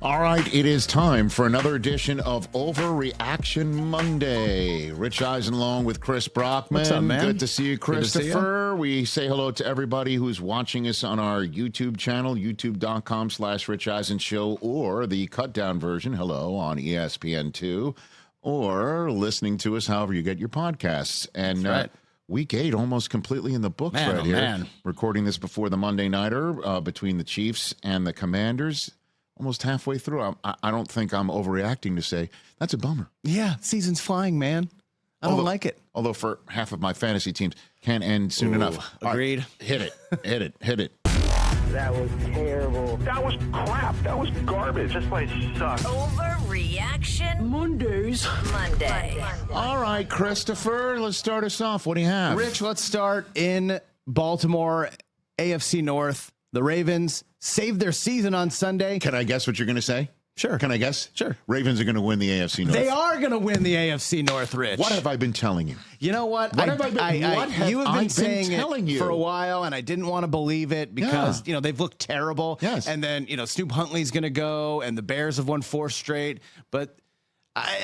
All right, it is time for another edition of Overreaction Monday. Rich Eisen along with Chris Brockman. What's up, man? Good to see you, Christopher. We say hello to everybody who's watching us on our YouTube channel, youtube.com/Rich Eisen Show, or the cut down version, hello, on ESPN2, or listening to us however you get your podcasts. And That's right. Week 8 almost completely in the books here. Man. Recording this before the Monday Nighter between the Chiefs and the Commanders. Almost halfway through. I don't think I'm overreacting to say that's a bummer. Yeah, season's flying, man. I don't like it. Although for half of my fantasy teams can't end soon enough. Agreed. Right, hit it. That was terrible. That was crap. That was garbage. This place sucks. Overreaction Monday. All right, Christopher, let's start us off. What do you have? Rich, let's start in Baltimore, AFC North. The Ravens saved their season on Sunday. Can I guess what you're going to say? Sure. Can I guess? Sure. Ravens are going to win the AFC North. They are going to win the AFC North, Rich. What have I been telling you? You know what? What have I been you have been saying telling it you for a while, and I didn't want to believe it because, Yeah. they've looked terrible. Yes. And then, Snoop Huntley's going to go, and the Bears have won 4 straight. But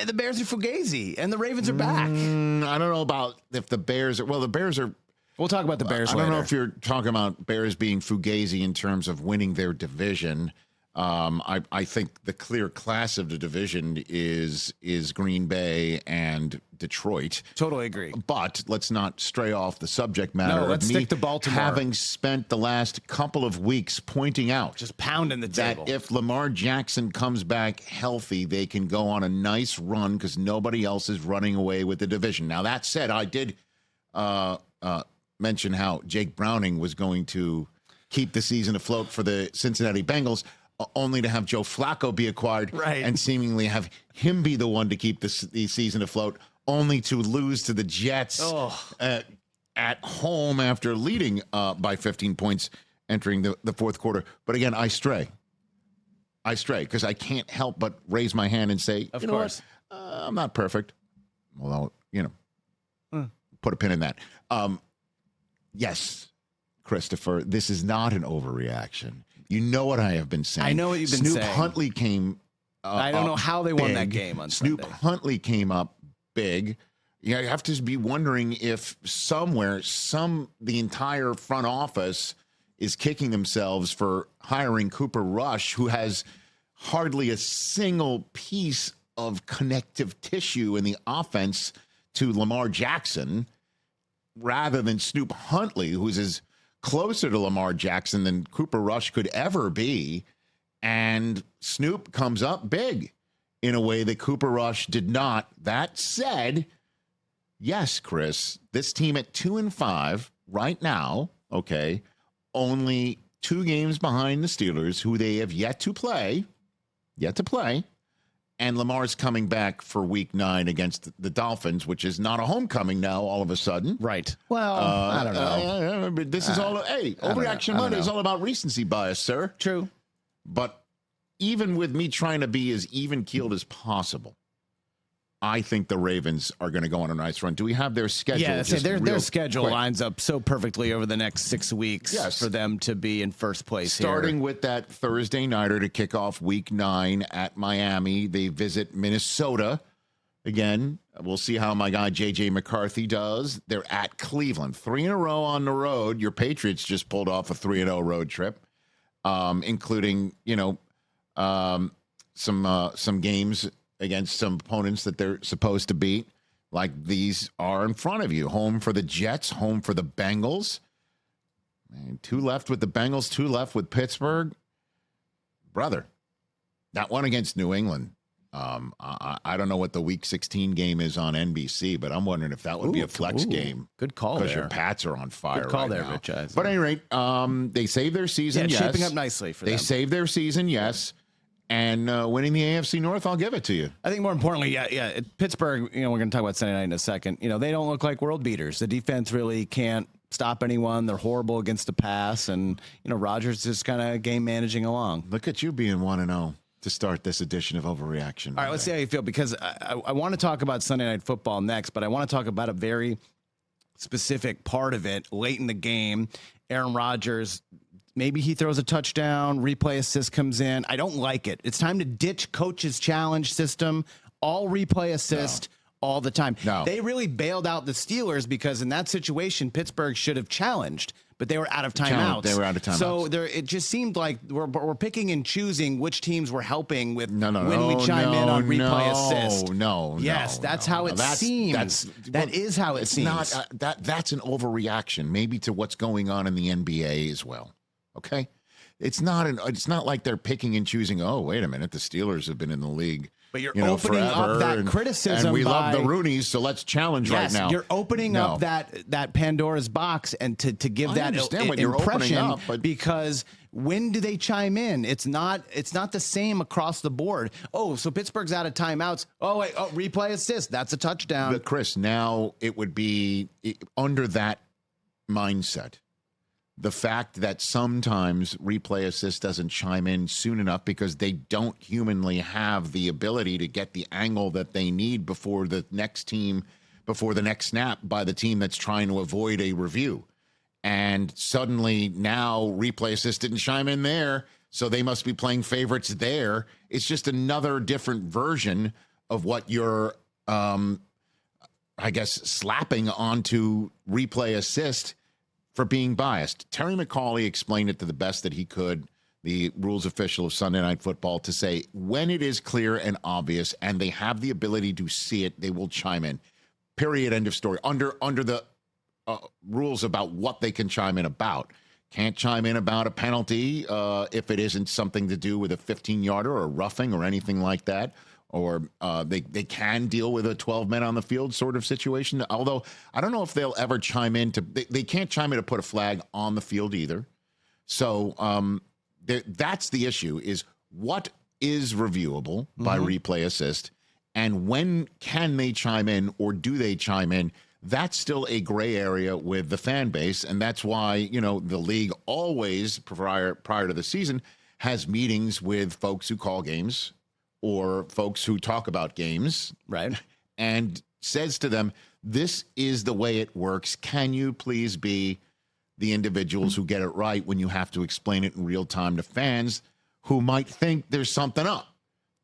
the Bears are fugazi, and the Ravens are back. I don't know about if the Bears are. Well, the Bears are. We'll talk about the Bears I later. don't know if you're talking about Bears being fugazi in terms of winning their division. I think the clear class of the division is Green Bay and Detroit. Totally agree. But let's not stray off the subject matter. No, let's of me stick to Baltimore. Having spent the last couple of weeks pointing out Just pounding the that table. if Lamar Jackson comes back healthy, they can go on a nice run because nobody else is running away with the division. Now, that said, I did mention how Jake Browning was going to keep the season afloat for the Cincinnati Bengals, only to have Joe Flacco be acquired and seemingly have him be the one to keep the season afloat, only to lose to the Jets at home after leading by 15 points entering the fourth quarter. But again, I stray because I can't help but raise my hand and say, Of course. I'm not perfect. Although, put a pin in that. Yes, Christopher, this is not an overreaction. You know what I have been saying. I know what you've been saying. Snoop Huntley came I don't know how they won that big. game on Snoop Sunday. Huntley came up big. You have to be wondering if somewhere, the entire front office is kicking themselves for hiring Cooper Rush, who has hardly a single piece of connective tissue in the offense to Lamar Jackson, rather than Snoop Huntley, who's as closer to Lamar Jackson than Cooper Rush could ever be. And Snoop comes up big in a way that Cooper Rush did not. That said, yes, Chris, this team at 2-5 right now, okay, only 2 games behind the Steelers, who they have yet to play. And Lamar's coming back for week 9 against the Dolphins, which is not a homecoming now all of a sudden. Right. Well, I don't know. But this is all, Overreaction Monday is all about recency bias, sir. True. But even with me trying to be as even-keeled as possible, I think the Ravens are going to go on a nice run. Do we have their schedule? Yeah, their schedule quick? lines up so perfectly over the next 6 weeks Yes. for them to be in first place Starting here. with that Thursday nighter to kick off week 9 at Miami. They visit Minnesota. Again, we'll see how my guy J.J. McCarthy does. They're at Cleveland. 3 in a row on the road. Your Patriots just pulled off a 3-0 road trip, including, some games against some opponents that they're supposed to beat. Like these are in front of you. Home for the Jets, home for the Bengals. And 2 left with the Bengals, 2 left with Pittsburgh. Brother, that one against New England. I don't know what the Week 16 game is on NBC, but I'm wondering if that would be a flex game. Good call Because there. your Pats are on fire Good call right there, now. Rich Eisen. But at any rate, they saved their season, Yeah, yes. shaping up nicely for They them. saved their season, yes. And winning the AFC North, I'll give it to you. I think more importantly, Pittsburgh, we're going to talk about Sunday night in a second. They don't look like world beaters. The defense really can't stop anyone. They're horrible against the pass. And, Rodgers just kind of game managing along. Look at you being 1-0 to start this edition of Overreaction. All right, let's see how you feel, because I want to talk about Sunday Night Football next, but I want to talk about a very specific part of it late in the game. Aaron Rodgers Maybe he throws a touchdown, replay assist comes in. I don't like it. It's time to ditch coach's challenge system, all replay assist. All the time. No. They really bailed out the Steelers because in that situation, Pittsburgh should have challenged, but they were out of timeouts. They were out of timeouts. So it just seemed like we're picking and choosing which teams we're helping with when we chime in on replay assist. Yes, that's how it seems. That is how it seems. That's an overreaction, maybe to what's going on in the NBA as well. Okay, it's not like they're picking and choosing. Oh, wait a minute, the Steelers have been in the league. But you're opening up that criticism. And we love the Rooneys, so let's challenge right now. You're opening up that Pandora's box and to give that impression because when do they chime in? It's not the same across the board. Oh, so Pittsburgh's out of timeouts. Oh, wait, replay assist. That's a touchdown. But Chris, now it would be under that mindset. The fact that sometimes replay assist doesn't chime in soon enough because they don't humanly have the ability to get the angle that they need before the next snap by the team that's trying to avoid a review. And suddenly now replay assist didn't chime in there, so they must be playing favorites there. It's just another different version of what you're, slapping onto replay assist for being biased. Terry McCauley explained it to the best that he could, the rules official of Sunday Night Football, to say when it is clear and obvious and they have the ability to see it, they will chime in. Period. End of story. Under the rules about what they can chime in about. Can't chime in about a penalty if it isn't something to do with a 15-yarder or roughing or anything like that. Or they can deal with a 12 men on the field sort of situation. Although I don't know if they'll ever chime in they can't chime in to put a flag on the field either. So that's the issue, is what is reviewable by replay assist and when can they chime in or do they chime in? That's still a gray area with the fan base. And that's why, the league always prior to the season has meetings with folks who call games or folks who talk about games, right? And says to them, this is the way it works. Can you please be the individuals who get it right when you have to explain it in real time to fans who might think there's something up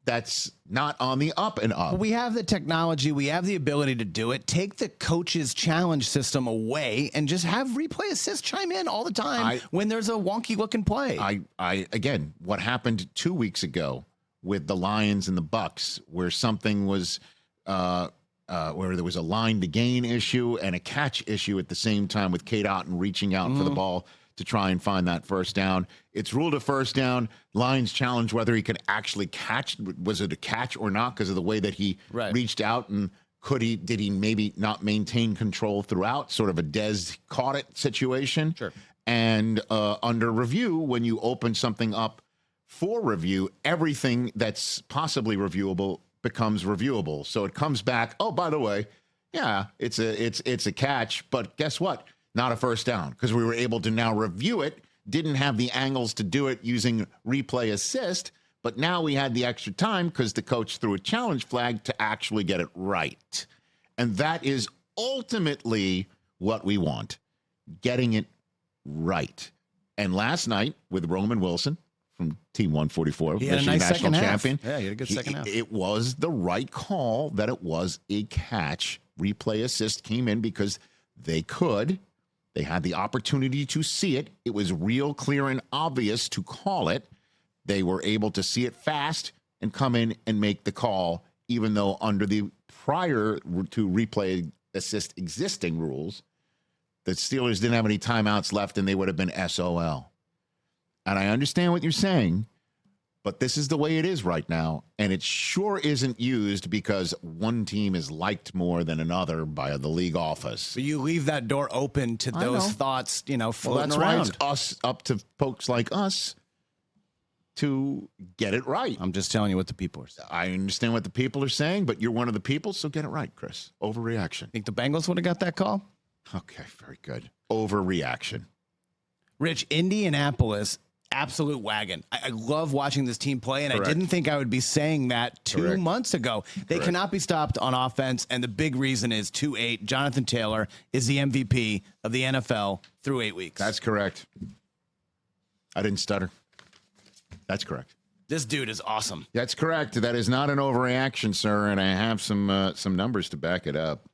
that's not on the up and up? We have the technology. We have the ability to do it. Take the coach's challenge system away and just have replay assist chime in all the time when there's a wonky looking play. Again, what happened 2 weeks ago with the Lions and the Bucks, where something was, where there was a line to gain issue and a catch issue at the same time with Kate Otten reaching out for the ball to try and find that first down. It's ruled a first down. Lions challenge whether he could actually catch. Was it a catch or not because of the way that he reached out, and did he maybe not maintain control throughout, sort of a Dez caught it situation? Sure. And under review, when you open something up for review, everything that's possibly reviewable becomes reviewable. So it comes back, oh, by the way, yeah, it's a catch, but guess what? Not a first down, because we were able to now review it, didn't have the angles to do it using replay assist, but now we had the extra time because the coach threw a challenge flag to actually get it right. And that is ultimately what we want, getting it right. And last night with Roman Wilson, from Team 144, Michigan national champion. Yeah, he had a good second half. It was the right call that it was a catch. Replay assist came in because they had the opportunity to see it. It was real clear and obvious to call it. They were able to see it fast and come in and make the call, even though under the prior to replay assist existing rules, the Steelers didn't have any timeouts left and they would have been SOL. And I understand what you're saying, but this is the way it is right now. And it sure isn't used because one team is liked more than another by the league office. But you leave that door open to those thoughts, floating that's around. Why it's up to folks like us to get it right. I'm just telling you what the people are saying. I understand what the people are saying, but you're one of the people, so get it right, Chris. Overreaction. Think the Bengals would have got that call? Okay, very good. Overreaction. Rich, Indianapolis, absolute wagon. I love watching this team play, and Correct. I didn't think I would be saying that 2 months ago. They Correct. cannot be stopped on offense, and the big reason is 2-8. Jonathan Taylor is the MVP of the NFL through 8 weeks. That's correct. I didn't stutter. That's correct. This dude is awesome. That's correct. That is not an overreaction, sir, and I have some numbers to back it up.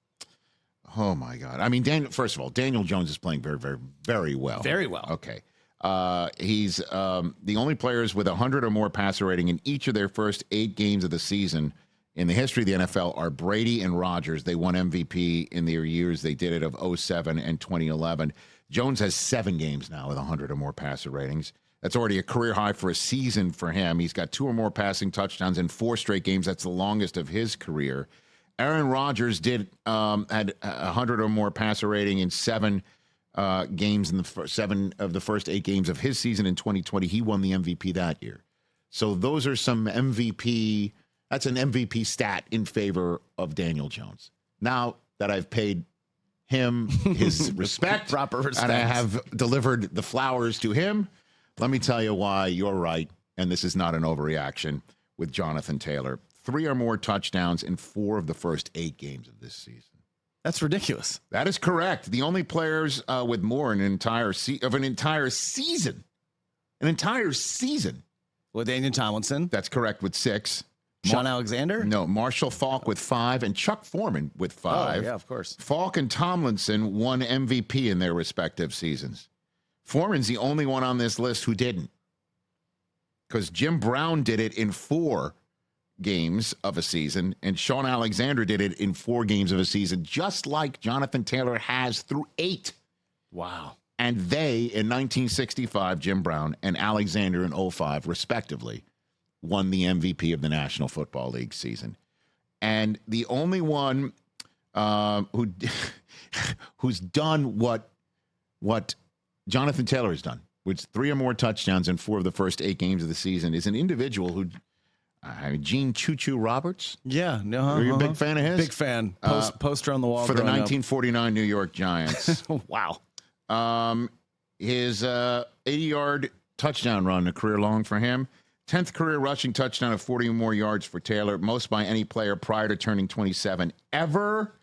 Oh, my God. I mean, first of all, Daniel Jones is playing very, very, very well. Very well. Okay. He's the only players with 100 or more passer rating in each of their first 8 games of the season in the history of the NFL are Brady and Rodgers. They won MVP in their years. They did it of 2007 and 2011. Jones has 7 games now with 100 or more passer ratings. That's already a career high for a season for him. He's got 2 or more passing touchdowns in 4 straight games. That's the longest of his career. Aaron Rodgers had 100 or more passer rating in 7 games in the 7 of the first 8 games of his season in 2020. He won the MVP that year. So those are some MVP. That's an MVP stat in favor of Daniel Jones. Now that I've paid him his respect, proper respect, and I have delivered the flowers to him, let me tell you why you're right, and this is not an overreaction with Jonathan Taylor. 3 or more touchdowns in 4 of the first 8 games of this season. That's ridiculous. That is correct. The only players with more in an entire season. An entire season. With Daniel Tomlinson. That's correct, with 6. Sean Alexander? No, Marshall Faulk with 5, and Chuck Foreman with 5. Oh, yeah, of course. Faulk and Tomlinson won MVP in their respective seasons. Foreman's the only one on this list who didn't. Because Jim Brown did it in 4 games of a season, and Sean Alexander did it in 4 games of a season, just like Jonathan Taylor has through 8. Wow. And they, in 1965, Jim Brown, and Alexander in 05, respectively, won the MVP of the National Football League season. And the only one who's done what Jonathan Taylor has done, which 3 or more touchdowns in 4 of the first 8 games of the season, is an individual who, Gene Choo Choo Roberts. Yeah. Are you a big fan of his? Big fan. Poster on the wall. For the 1949 New York Giants. Wow. His 80-yard touchdown run, a career long for him. 10th career rushing touchdown of 40 or more yards for Taylor, most by any player prior to turning 27 ever.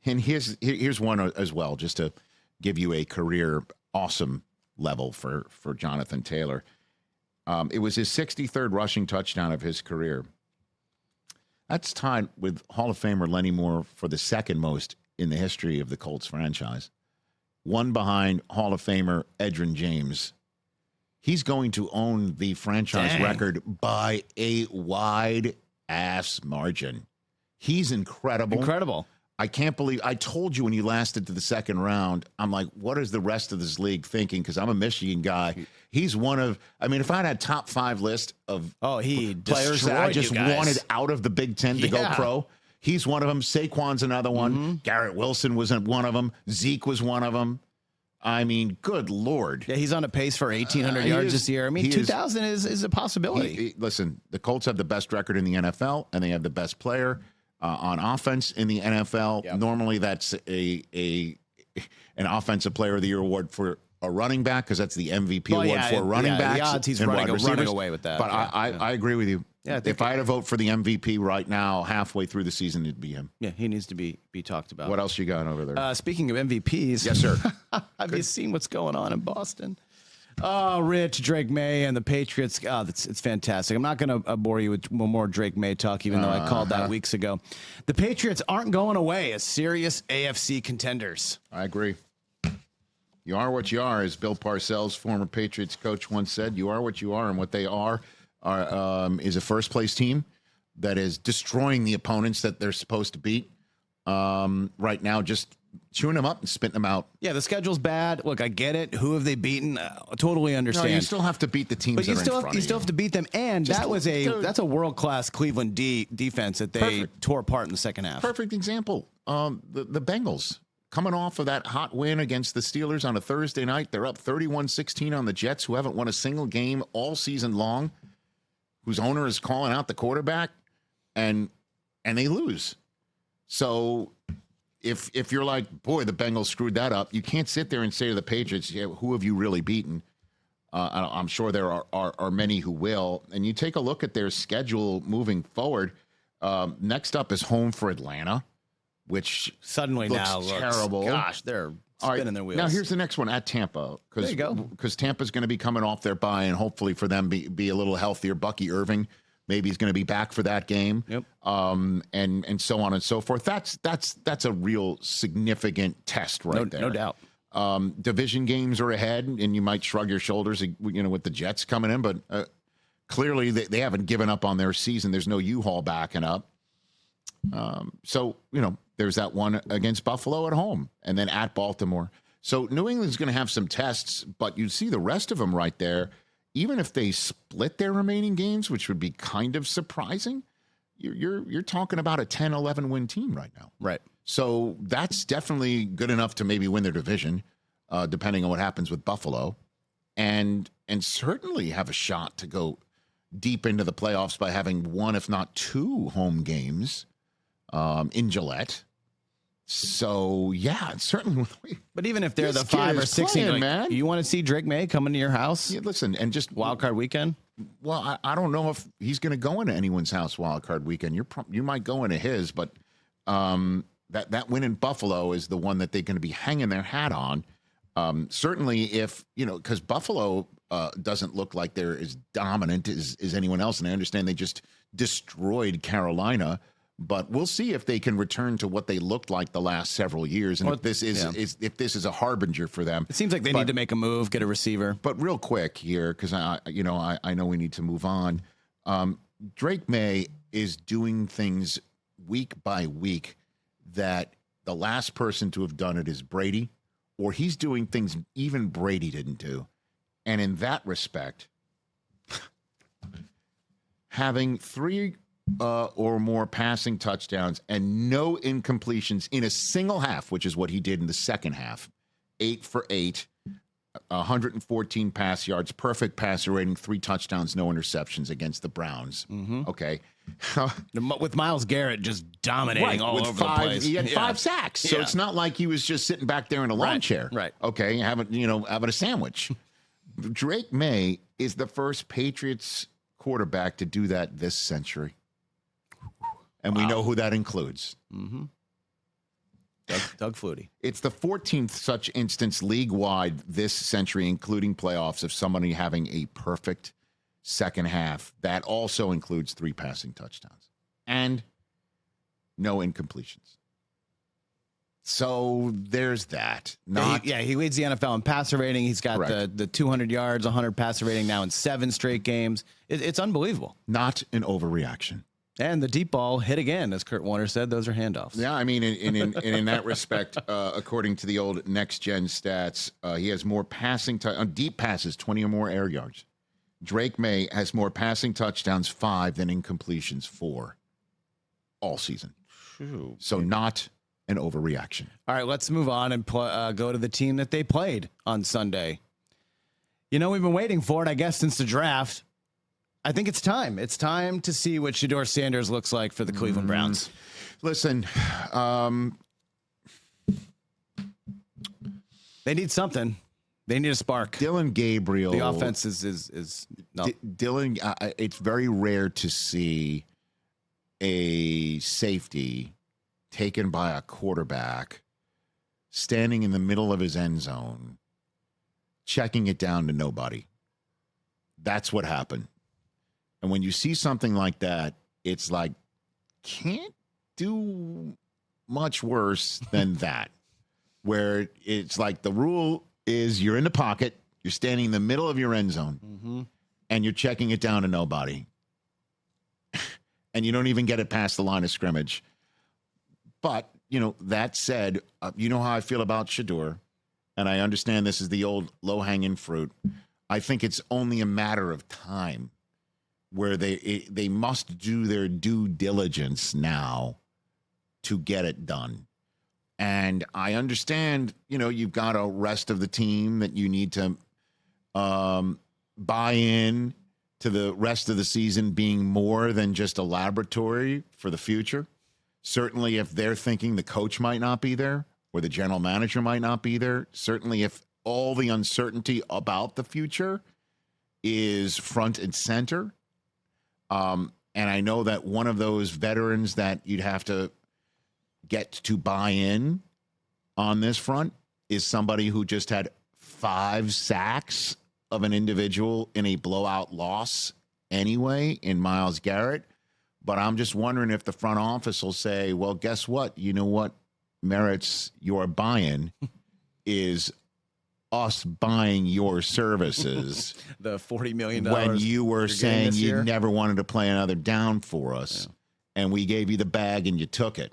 And here's one as well, just to give you a career awesome level for Jonathan Taylor. It was his 63rd rushing touchdown of his career. That's tied with Hall of Famer Lenny Moore for the second most in the history of the Colts franchise. One behind Hall of Famer Edgerrin James. He's going to own the franchise record by a wide-ass margin. He's incredible. Incredible. I can't believe, I told you when you lasted to the second round, I'm like, what is the rest of this league thinking? Because I'm a Michigan guy. He's one of, I mean, if I had a top 5 list of players that I just wanted out of the Big Ten to go pro, he's one of them. Saquon's another one. Mm-hmm. Garrett Wilson was one of them. Zeke was one of them. I mean, good Lord. Yeah, he's on a pace for 1,800 yards this year. I mean, 2,000 is a possibility. Listen, the Colts have the best record in the NFL, and they have the best player on offense in the NFL. Yep. Normally, that's an offensive player of the year award for a running back, because that's the MVP award for running backs. The odds he's running away with that. But I agree with you. Yeah, if I had to vote for the MVP right now, halfway through the season, it'd be him. Yeah, he needs to be talked about. What else you got over there? Speaking of MVPs. Yes, sir. Have you seen what's going on in Boston? Oh, Rich, Drake May, and the Patriots. It's fantastic. I'm not going to bore you with more Drake May talk, even though I called that weeks ago. The Patriots aren't going away as serious AFC contenders. I agree. You are what you are, as Bill Parcells, former Patriots coach, once said. You are what you are, and what they are is a first-place team that is destroying the opponents that they're supposed to beat. Right now, just chewing them up and spitting them out. Yeah, the schedule's bad. Look, I get it. Who have they beaten? Totally understand. No, you still have to beat the teams but that are in front of you. You still have to beat them, and that's a world-class Cleveland defense that they tore apart in the second half. Perfect example. The Bengals. Coming off of that hot win against the Steelers on a Thursday night, they're up 31-16 on the Jets, who haven't won a single game all season long, whose owner is calling out the quarterback, and they lose. So if you're like, boy, the Bengals screwed that up, you can't sit there and say to the Patriots, yeah, who have you really beaten? I'm sure there are many who will. And you take a look at their schedule moving forward. Next up is home for Atlanta, which suddenly looks now looks terrible. Gosh, they're spinning their wheels. Now here's the next one at Tampa. There you go. Because Tampa's going to be coming off their bye, and hopefully for them be a little healthier. Bucky Irving, maybe he's going to be back for that game. Yep. And so on and so forth. That's a real significant test right there. No doubt. Division games are ahead, and you might shrug your shoulders, with the Jets coming in, but clearly they haven't given up on their season. There's no U-Haul backing up. So there's that one against Buffalo at home, and then at Baltimore. So New England's going to have some tests, but you see the rest of them right there. Even if they split their remaining games, which would be kind of surprising, you're talking about a 10-11 win team right now. Right. So that's definitely good enough to maybe win their division, depending on what happens with Buffalo, and certainly have a shot to go deep into the playoffs by having one, if not two, home games in Gillette. So yeah, certainly. But even if they're This the 5 kid or is 6, playing, man. You want to see Drake May coming to your house? Yeah, listen, and just Wild card weekend? Well, I don't know if he's going to go into anyone's house wild card weekend. You might go into his, but that win in Buffalo is the one that they're going to be hanging their hat on. Certainly, if because Buffalo doesn't look like they're as dominant as anyone else, and I understand they just destroyed Carolina. But we'll see if they can return to what they looked like the last several years, and if this is a harbinger for them. It seems like they need to make a move, get a receiver. But real quick here, because I know we need to move on. Drake May is doing things week by week that the last person to have done it is Brady, or he's doing things even Brady didn't do. And in that respect, having 3 or more passing touchdowns and no incompletions in a single half, which is what he did in the second half. 8 for 8, 114 pass yards, perfect passer rating, 3 touchdowns, no interceptions against the Browns. Mm-hmm. Okay. With Myles Garrett just dominating all over the place. He had 5 sacks. So it's not like he was just sitting back there in a lawn chair. Right. Okay. Having a sandwich. Drake May is the first Patriots quarterback to do that this century. And we know who that includes. Mm-hmm. Doug Flutie. It's the 14th such instance league-wide this century, including playoffs, of somebody having a perfect second half. That also includes 3 passing touchdowns and no incompletions. So there's that. He leads the NFL in passer rating. He's got the 200 yards, 100 passer rating now in 7 straight games. It's unbelievable. Not an overreaction. And the deep ball hit again, as Kurt Warner said. Those are handoffs. Yeah, I mean, in that respect, according to the old next-gen stats, he has more passing deep passes, 20 or more air yards. Drake May has more passing touchdowns, 5, than incompletions, 4, all season. So not an overreaction. All right, let's move on and go to the team that they played on Sunday. We've been waiting for it, I guess, since the draft. I think it's time. It's time to see what Shedeur Sanders looks like for the Cleveland Browns. Listen, they need something. They need a spark. Dylan Gabriel. The offense is no. Dylan. It's very rare to see a safety taken by a quarterback standing in the middle of his end zone, checking it down to nobody. That's what happened. And when you see something like that, it's like, can't do much worse than that. Where it's like the rule is you're in the pocket, you're standing in the middle of your end zone, and you're checking it down to nobody. And you don't even get it past the line of scrimmage. But, that said, you know how I feel about Shedeur, and I understand this is the old low-hanging fruit. I think it's only a matter of time where they must do their due diligence now to get it done. And I understand, you've got a rest of the team that you need to buy in to the rest of the season being more than just a laboratory for the future. Certainly if they're thinking the coach might not be there or the general manager might not be there, certainly if all the uncertainty about the future is front and center. And I know that one of those veterans that you'd have to get to buy in on this front is somebody who just had 5 sacks of an individual in a blowout loss anyway in Myles Garrett. But I'm just wondering if the front office will say, well, guess what? You know what merits your buy-in is us buying your services. The $40 million when you were saying you year? never wanted to play another down for us. Yeah. And we gave you the bag and you took it.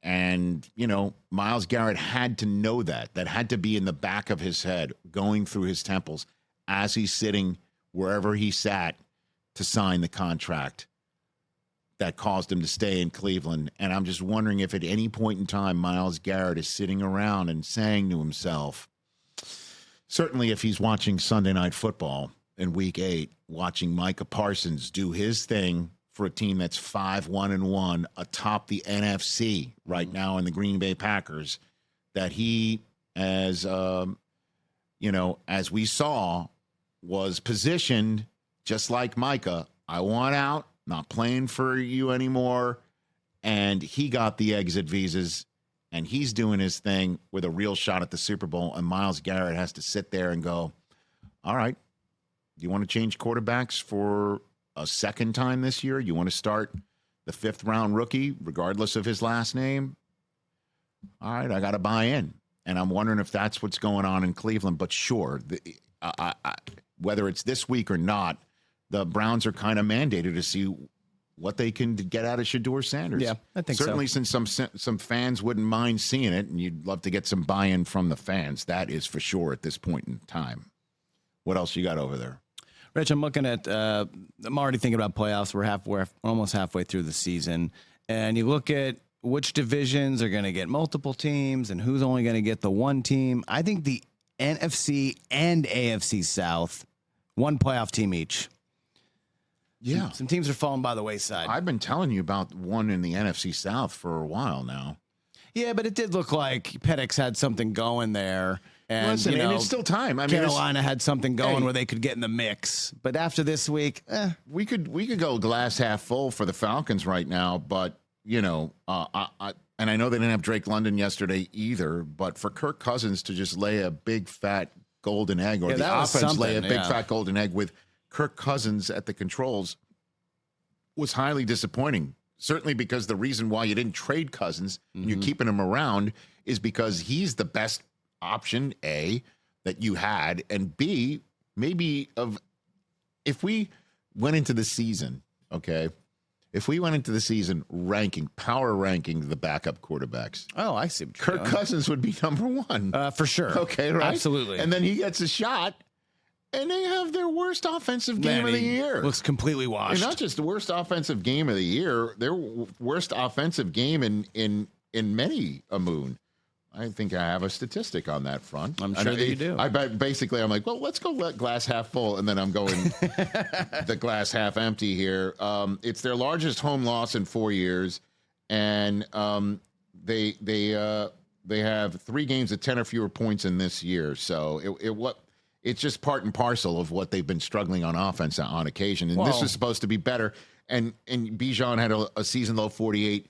And, you know, Myles Garrett had to know that. That had to be in the back of his head, going through his temples as he's sitting wherever he sat to sign the contract that caused him to stay in Cleveland. And I'm just wondering if at any point in time Myles Garrett is sitting around and saying to himself, certainly if he's watching Sunday Night Football in Week 8, watching Micah Parsons do his thing for a team that's 5-1-1 atop the NFC right now in the Green Bay Packers, that he, as you know, as we saw, was positioned just like Micah. I want out, not playing for you anymore. And he got the exit visas, and he's doing his thing with a real shot at the Super Bowl. And Myles Garrett has to sit there and go, all right, do you want to change quarterbacks for a second time this year? You want to start the 5th-round rookie, regardless of his last name? All right, I got to buy in. And I'm wondering if that's what's going on in Cleveland. But sure, whether it's this week or not, the Browns are kind of mandated to see what they can get out of Shedeur Sanders. Yeah, I think certainly so. Since some fans wouldn't mind seeing it, and you'd love to get some buy-in from the fans. That is for sure at this point in time. What else you got over there? Rich, I'm looking at, I'm already thinking about playoffs. We're almost halfway through the season. And you look at which divisions are going to get multiple teams and who's only going to get the one team. I think the NFC and AFC South, one playoff team each. Yeah. Some teams are falling by the wayside. I've been telling you about one in the NFC South for a while now. Yeah, but it did look like Penix had something going there. And, Listen, you know, and it's still time. I mean, Carolina had something going Hey. where they could get in the mix. But after this week, we could go glass half full for the Falcons right now, but you know, and I know they didn't have Drake London yesterday either, but for Kirk Cousins to just lay a big fat golden egg, or the offense lay a big fat golden egg with Kirk Cousins at the controls, was highly disappointing. Certainly because the reason why you didn't trade Cousins and you're keeping him around is because he's the best option, A, that you had, and B, maybe if we went into the season, okay, if we went into the season power ranking the backup quarterbacks. oh, I see. Kirk Cousins would be number 1. For sure. Okay, right? Absolutely. And then he gets a shot, and they have their worst offensive game of the year. Looks completely washed. And not just the worst offensive game of the year, their worst offensive game in many a moon. I think I have a statistic on that front. I'm sure that you do. I'm like, well, let's go glass half full, and then I'm going the glass half empty here. It's their largest home loss in 4 years, and they have 3 games of 10 or fewer points in this year. So it's just part and parcel of what they've been struggling on offense on occasion. And this was supposed to be better. And Bijan had a season low 48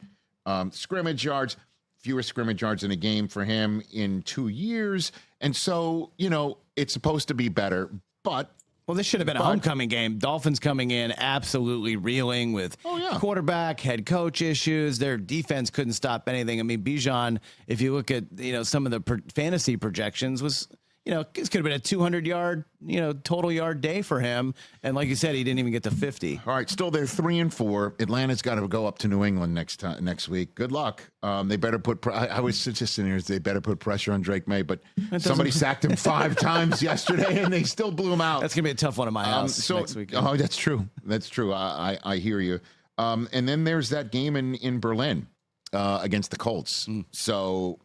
scrimmage yards. Fewer scrimmage yards in a game for him in 2 years. And so, you know, it's supposed to be better, but. Well, this should have been a homecoming game. Dolphins coming in absolutely reeling with quarterback, head coach issues. Their defense couldn't stop anything. I mean, Bijan, if you look at, you know, some of the fantasy projections, was, you know, this could have been a 200-yard, you know, total yard day for him. And like you said, he didn't even get to 50. All right, still they're 3-4. Atlanta's got to go up to New England next week. Good luck. They better put. I was suggesting here they better put pressure on Drake May, but somebody sacked him 5 times yesterday, and they still blew him out. That's gonna be a tough one in my house next week. Oh, that's true. That's true. I hear you. And then there's that game in Berlin against the Colts. So.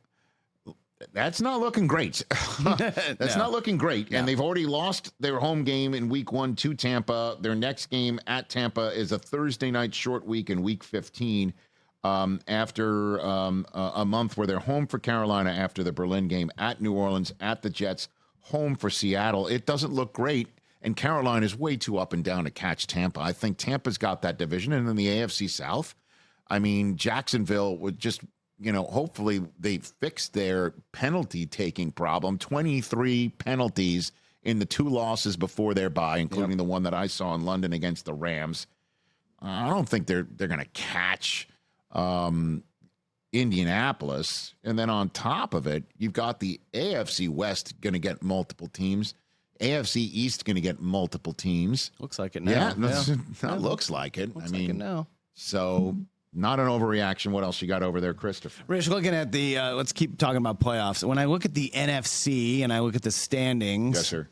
That's not looking great. That's not looking great. And they've already lost their home game in week 1 to Tampa. Their next game at Tampa is a Thursday night short week in week 15 after a month where they're home for Carolina after the Berlin game, at New Orleans, at the Jets, home for Seattle. It doesn't look great. And Carolina is way too up and down to catch Tampa. I think Tampa's got that division. And then the AFC South, I mean, Jacksonville would just hopefully they fixed their penalty taking problem. 23 penalties in the 2 losses before their bye, including the one that I saw in London against the Rams. I don't think they're going to catch Indianapolis. And then on top of it, you've got the AFC West going to get multiple teams. AFC East going to get multiple teams. Looks like it now. Yeah, that looks like it. Looks like it now. So not an overreaction. What else you got over there, Christopher? Rich, looking at the, let's keep talking about playoffs. When I look at the NFC and I look at the standings. Yes, sir.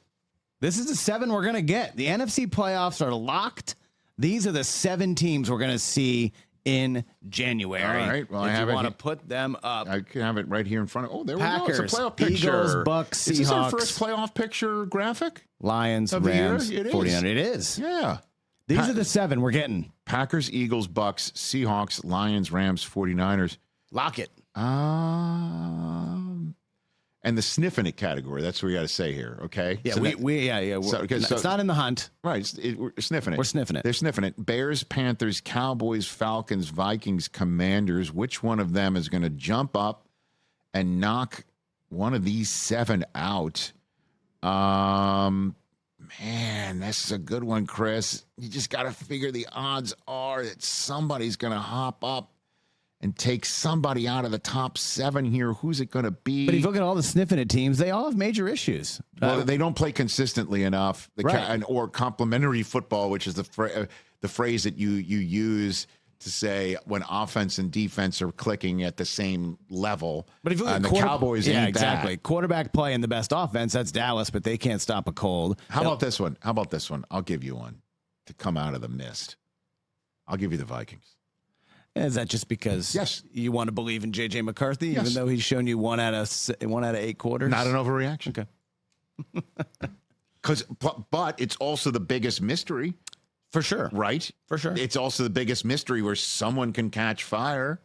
This is the 7 we're going to get. The NFC playoffs are locked. These are the 7 teams we're going to see in January. All right. Well, if you want to put them up. I can have it right here in front of. Oh, there Packers, we go. It's a playoff picture. Eagles, Bucks, Seahawks. Is this our first playoff picture graphic? Lions, of the Rams, year? It is. 49ers. It is. Yeah. These are the 7 we're getting. Packers, Eagles, Bucks, Seahawks, Lions, Rams, 49ers. Lock it. And the sniffing it category. That's what we got to say here, okay? Yeah, So it's not in the hunt. Right, we're sniffing it. We're sniffing it. They're sniffing it. Bears, Panthers, Cowboys, Falcons, Vikings, Commanders. Which one of them is going to jump up and knock one of these 7 out? Man, this is a good one, Chris. You just got to figure the odds are that somebody's going to hop up and take somebody out of the top 7 here. Who's it going to be? But if you look at all the sniffing it teams, they all have major issues. Well, they don't play consistently enough, or complementary football, which is the phrase that you use to say when offense and defense are clicking at the same level. But if you look at the Cowboys, ain't exactly. that. Quarterback play and the best offense, that's Dallas, but they can't stop a cold. How about this one? I'll give you one to come out of the mist. I'll give you the Vikings. Is that just because you want to believe in J.J. McCarthy, even though he's shown you 1 out of 8 quarters? Not an overreaction. Okay. But it's also the biggest mystery. For sure. Right? For sure. It's also the biggest mystery where someone can catch fire.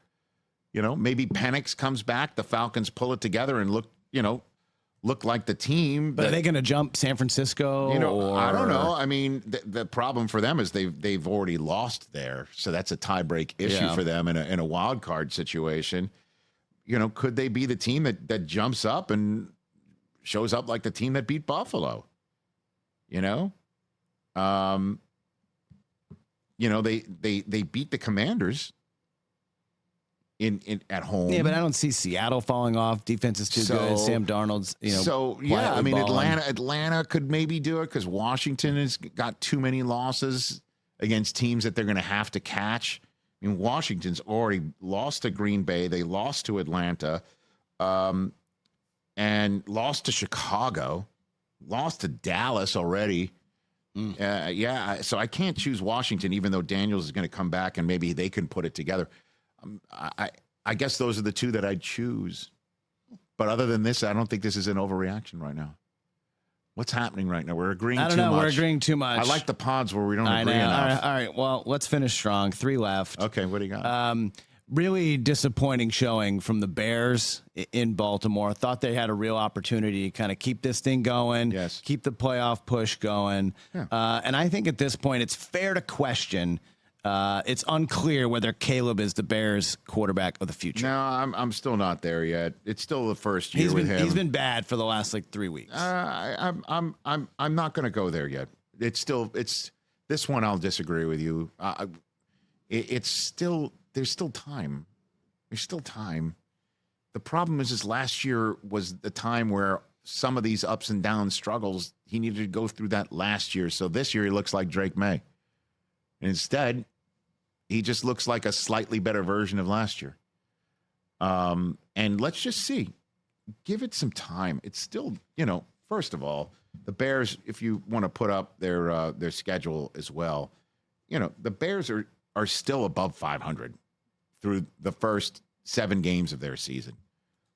Maybe Penix comes back, the Falcons pull it together and look like the team. But are they going to jump San Francisco? I don't know. I mean, the problem for them is they've already lost there, so that's a tie-break issue for them in a wild card situation. Could they be the team that jumps up and shows up like the team that beat Buffalo? They beat the Commanders in at home. Yeah, but I don't see Seattle falling off. Defense is too good. Sam Darnold's, I mean, balling. Atlanta could maybe do it because Washington has got too many losses against teams that they're going to have to catch. I mean, Washington's already lost to Green Bay. They lost to Atlanta, and lost to Chicago, lost to Dallas already. So I can't choose Washington, even though Daniels is going to come back and maybe they can put it together. I guess those are the 2 that I'd choose. But other than this, I don't think this is an overreaction right now. What's happening right now? We're agreeing too much. I don't know. We're agreeing too much. I like the pods where we don't agree enough. All right. Well, let's finish strong. 3 left. Okay, what do you got? Really disappointing showing from the Bears in Baltimore. Thought they had a real opportunity to kind of keep this thing going, keep the playoff push going. Yeah. And I think at this point, it's fair to question. It's unclear whether Caleb is the Bears quarterback of the future. No, I'm still not there yet. It's still the first year with him. He's been bad for the last 3 weeks. I'm not going to go there yet. It's this one. I'll disagree with you. There's still time. There's still time. The problem is last year was the time where some of these ups and downs struggles, he needed to go through that last year. So this year he looks like Drake May. And instead, he just looks like a slightly better version of last year. And let's just see. Give it some time. It's still, first of all, the Bears, if you want to put up their schedule as well, the Bears are still above 500 through the first 7 games of their season,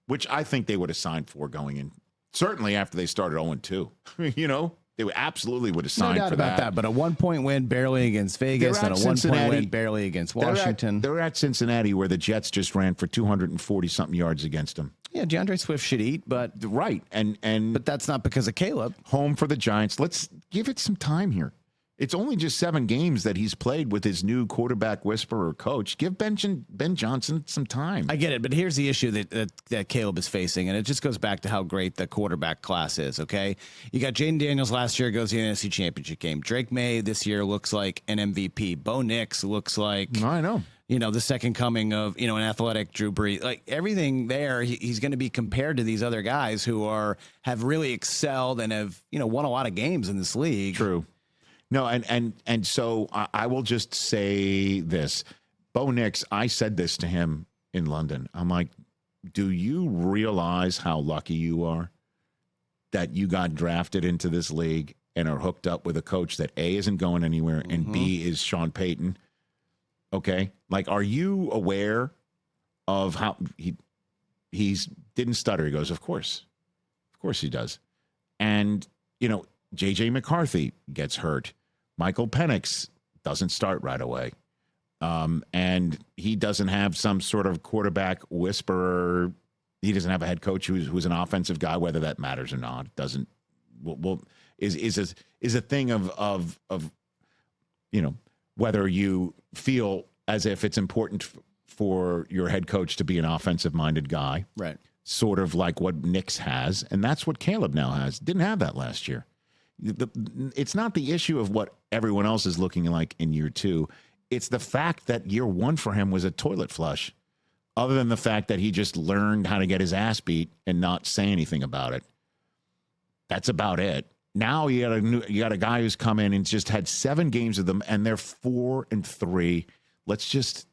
which I think they would have signed for going in. Certainly after they started 0-2, they absolutely would have signed no doubt for about that. But a 1-point win barely against Vegas and a 1-point win barely against Washington. They're at Cincinnati where the Jets just ran for 240-something yards against them. Yeah, DeAndre Swift should eat, but right. But that's not because of Caleb. Home for the Giants. Let's give it some time here. It's only just 7 games that he's played with his new quarterback whisperer coach. Give Ben Johnson some time. I get it, but here's the issue that Caleb is facing, and it just goes back to how great the quarterback class is, okay? You got Jaden Daniels last year, goes to the NFC Championship game. Drake May this year looks like an MVP. Bo Nix looks like... I know. The second coming of, an athletic Drew Brees. Like, everything there, he's going to be compared to these other guys who have really excelled and have, won a lot of games in this league. True. No, and so I will just say this. Bo Nix, I said this to him in London. I'm like, do you realize how lucky you are that you got drafted into this league and are hooked up with a coach that A, isn't going anywhere, and B, is Sean Payton? Okay? Like, are you aware of how he's didn't stutter? He goes, of course. Of course he does. And, J.J. McCarthy gets hurt. Michael Penix doesn't start right away. And he doesn't have some sort of quarterback whisperer. He doesn't have a head coach who's an offensive guy, whether that matters or not. Doesn't is a thing of whether you feel as if it's important for your head coach to be an offensive-minded guy. Right. Sort of like what Nix has, and that's what Caleb now has. Didn't have that last year. It's not the issue of what everyone else is looking like in year 2. It's the fact that year 1 for him was a toilet flush, other than the fact that he just learned how to get his ass beat and not say anything about it. That's about it. Now you got a guy who's come in and just had 7 games of them, and they're 4-3. Let's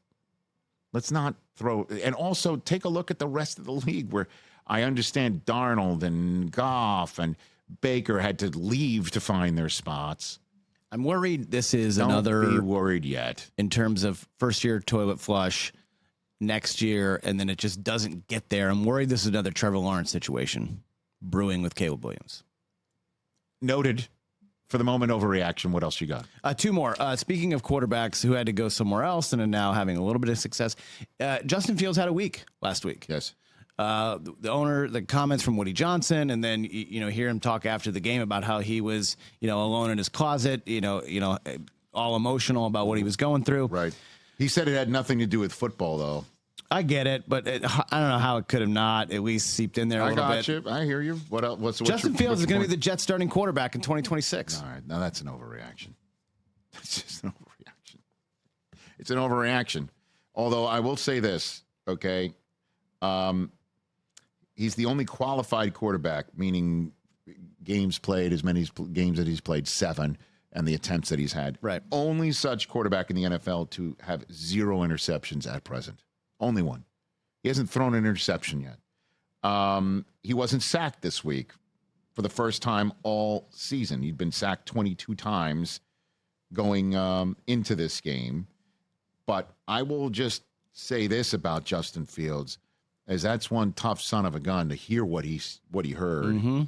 not throw. And also take a look at the rest of the league, where I understand Darnold and Goff and Baker had to leave to find their spots. I'm worried this is Don't another... be worried yet. In terms of first-year toilet flush, next year, and then it just doesn't get there. I'm worried this is another Trevor Lawrence situation brewing with Caleb Williams. Noted. For the moment, overreaction. What else you got? 2 more. Speaking of quarterbacks who had to go somewhere else and are now having a little bit of success, Justin Fields had a week last week. Yes. The comments from Woody Johnson, and then hear him talk after the game about how he was alone in his closet, all emotional about what he was going through. Right. He said it had nothing to do with football, though. I get it, but I don't know how it could have not at least seeped in there a little bit. I got you. I hear you. What else? Justin Fields is going to be the Jets starting quarterback in 2026. All right. Now that's an overreaction. That's just an overreaction. It's an overreaction. Although I will say this, okay? He's the only qualified quarterback, meaning games played, as many games that he's played, 7, and the attempts that he's had. Right. Only such quarterback in the NFL to have 0 interceptions at present. Only one. He hasn't thrown an interception yet. He wasn't sacked this week for the first time all season. He'd been sacked 22 times going into this game. But I will just say this about Justin Fields, as that's one tough son of a gun to hear what he heard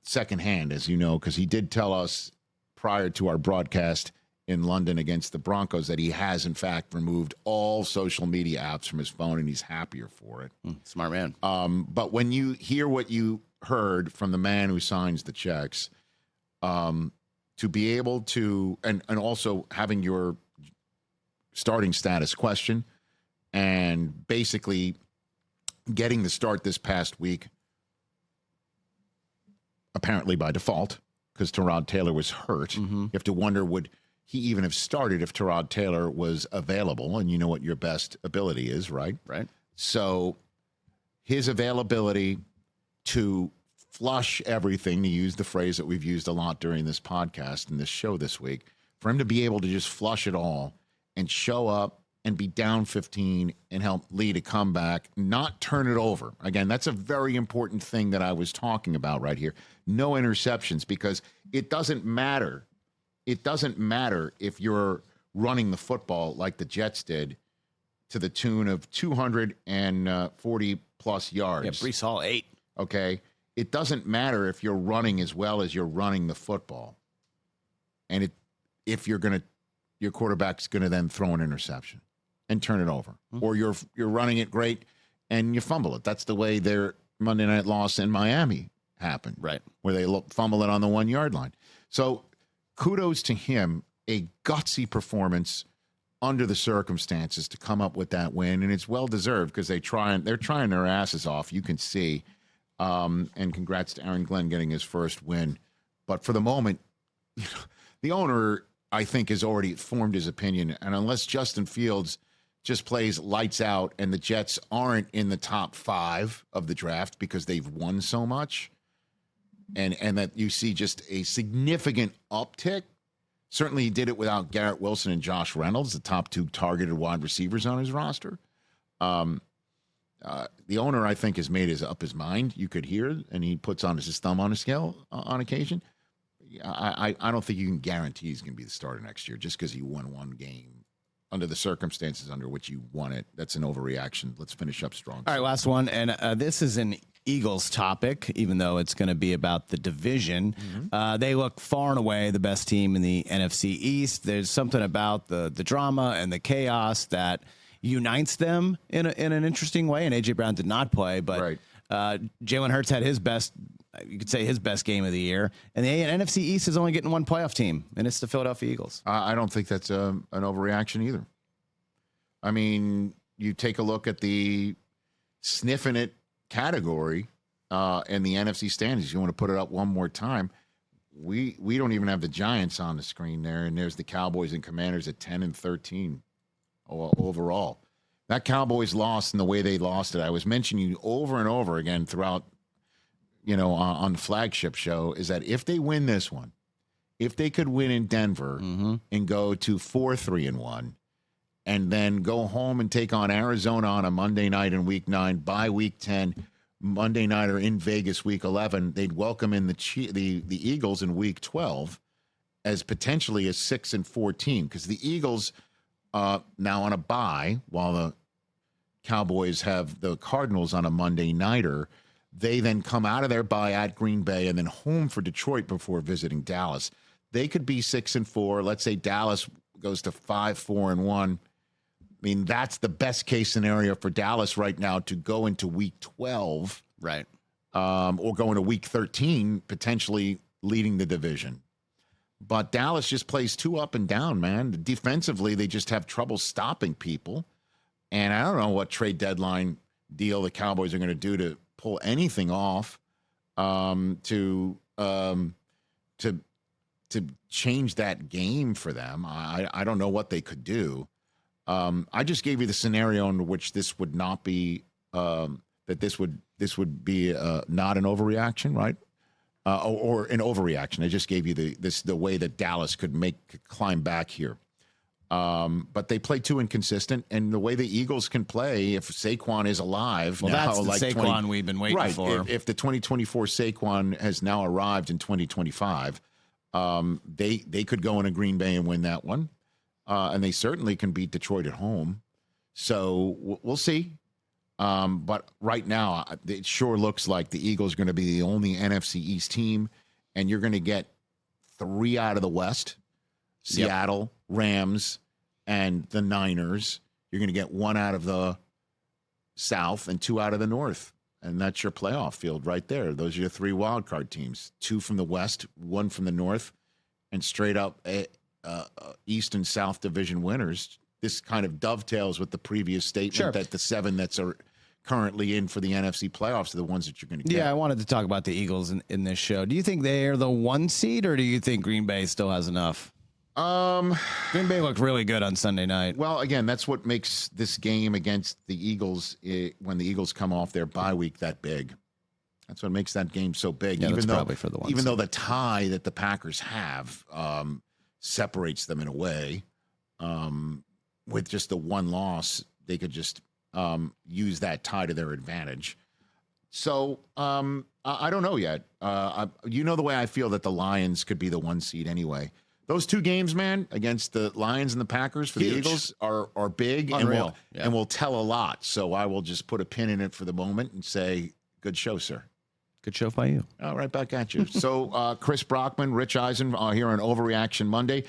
secondhand, as you know, because he did tell us prior to our broadcast in London against the Broncos that he has, in fact, removed all social media apps from his phone, and he's happier for it. Smart man. But when you hear what you heard from the man who signs the checks, to be able to, and also having your starting status question, and basically getting the start this past week, apparently by default, because Tyrod Taylor was hurt. You have to wonder, would he even have started if Tyrod Taylor was available? And you know what your best ability is, right? Right. So his availability to flush everything, to use the phrase that we've used a lot during this podcast and this show this week, for him to be able to just flush it all and show up and be down 15 and help lead a comeback, not turn it over. Again, that's a very important thing that I was talking about right here. No interceptions, because it doesn't matter. It doesn't matter if you're running the football like the Jets did to the tune of 240-plus yards. Yeah, Brees Hall 8. Okay? It doesn't matter if you're running as well as you're running the football. And if your quarterback's going to then throw an interception and turn it over. Or you're running it great and you fumble it. That's the way their Monday night loss in Miami happened. Right. Where they fumble it on the 1 yard line. So kudos to him, a gutsy performance under the circumstances to come up with that win, and it's well deserved because they're trying their asses off. You can see, and congrats to Aaron Glenn getting his first win. But for the moment, the owner, I think, has already formed his opinion, and unless Justin Fields just plays lights out and the Jets aren't in the top 5 of the draft because they've won so much, and that you see just a significant uptick. Certainly he did it without Garrett Wilson and Josh Reynolds, the top 2 targeted wide receivers on his roster. The owner, I think, has made up his mind. You could hear, and he puts on his thumb on a scale on occasion. I don't think you can guarantee he's going to be the starter next year just because he won one game under the circumstances under which you won it. That's an overreaction. Let's finish up strong. All right, last one. And this is an Eagles topic, even though it's going to be about the division. They look far and away the best team in the NFC East. There's something about the drama and the chaos that unites them in an interesting way. And A.J. Brown did not play, but Jalen Hurts had his best, you could say his best game of the year. And the NFC East is only getting one playoff team, and it's the Philadelphia Eagles. I don't think that's an overreaction either. I mean, you take a look at the sniffing it category in the NFC standings. You want to put it up one more time. We don't even have the Giants on the screen there, and there's the Cowboys and Commanders at 10 and 13 overall. That Cowboys loss and the way they lost it, I was mentioning over and over again throughout, on the flagship show, is that if they win this one, if they could win in Denver and go to 4-3-1, and then go home and take on Arizona on a Monday night in Week 9, by Week 10, Monday nighter in Vegas Week 11, they'd welcome in the Eagles in Week 12 as potentially a 6-4 team, because the Eagles now on a bye while the Cowboys have the Cardinals on a Monday nighter. They then come out of their bye at Green Bay and then home for Detroit before visiting Dallas. They could be 6-4. Let's say Dallas goes to 5-4-1. I mean, that's the best case scenario for Dallas right now, to go into Week 12, right, or go into Week 13, potentially leading the division. But Dallas just plays too up and down, man. Defensively, they just have trouble stopping people. And I don't know what trade deadline deal the Cowboys are going to do to pull anything off to change that game for them. I don't know what they could do. I just gave you the scenario in which this would not be that this would be not an overreaction, right? Or an overreaction. I just gave you the way that Dallas could climb back here. But they play too inconsistent, and the way the Eagles can play, if Saquon is alive, well, now, that's the like Saquon we've been waiting for. If the 2024 Saquon has now arrived in 2025, they could go into Green Bay and win that one. And they certainly can beat Detroit at home. So we'll see. But right now, it sure looks like the Eagles are going to be the only NFC East team, and you're going to get 3 out of the West, Seattle, Rams, and the Niners. You're going to get 1 out of the South and 2 out of the North. And that's your playoff field right there. Those are your 3 wildcard teams, 2 from the West, 1 from the North, and straight up East and South division winners. This kind of dovetails with the previous statement that the 7 that's are currently in for the NFC playoffs are the ones that you're going to get. Yeah, I wanted to talk about the Eagles in this show. Do you think they are the 1 seed, or do you think Green Bay still has enough? Green Bay looked really good on Sunday night. Well, again, that's what makes this game against the Eagles, when the Eagles come off their bye week, that big. That's what makes that game so big. Yeah, probably for the 1 even seed. though the tie that the Packers have separates them in a way. With just the 1 loss, they could just use that tie to their advantage. So I don't know yet. The way I feel that the Lions could be the 1 seed anyway. Those 2 games, man, against the Lions and the Packers for the Eagles are big. Unreal. And will tell a lot. So I will just put a pin in it for the moment and say, good show, sir. Good show by you. All right, back at you. So Chris Brockman, Rich Eisen here on Overreaction Monday.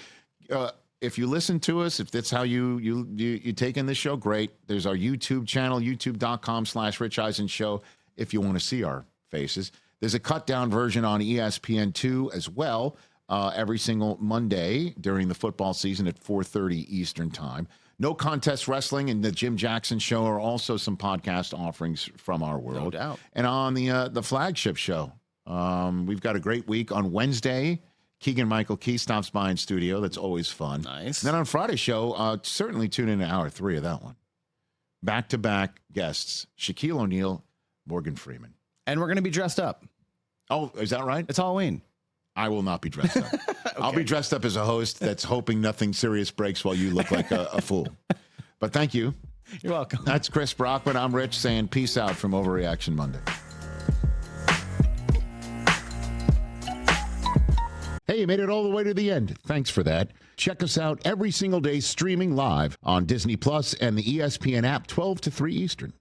If you listen to us, if that's how you take in this show, great. There's our YouTube channel, youtube.com/Rich Eisen Show, if you want to see our faces. There's a cut down version on ESPN2 as well. every single Monday during the football season at 4:30 Eastern Time. No Contest Wrestling and the Jim Jackson Show are also some podcast offerings from our world. No doubt. And on the flagship show, we've got a great week. On Wednesday, Keegan-Michael Key stops by in studio. That's always fun. Nice. And then on Friday's show, certainly tune in to hour 3 of that one. Back-to-back guests, Shaquille O'Neal, Morgan Freeman. And we're going to be dressed up. Oh, is that right? It's Halloween. I will not be dressed up. I'll be dressed up as a host that's hoping nothing serious breaks while you look like a fool. But thank you. You're welcome. That's Chris Brockman. I'm Rich saying peace out from Overreaction Monday. Hey, you made it all the way to the end. Thanks for that. Check us out every single day streaming live on Disney Plus and the ESPN app 12 to 3 Eastern.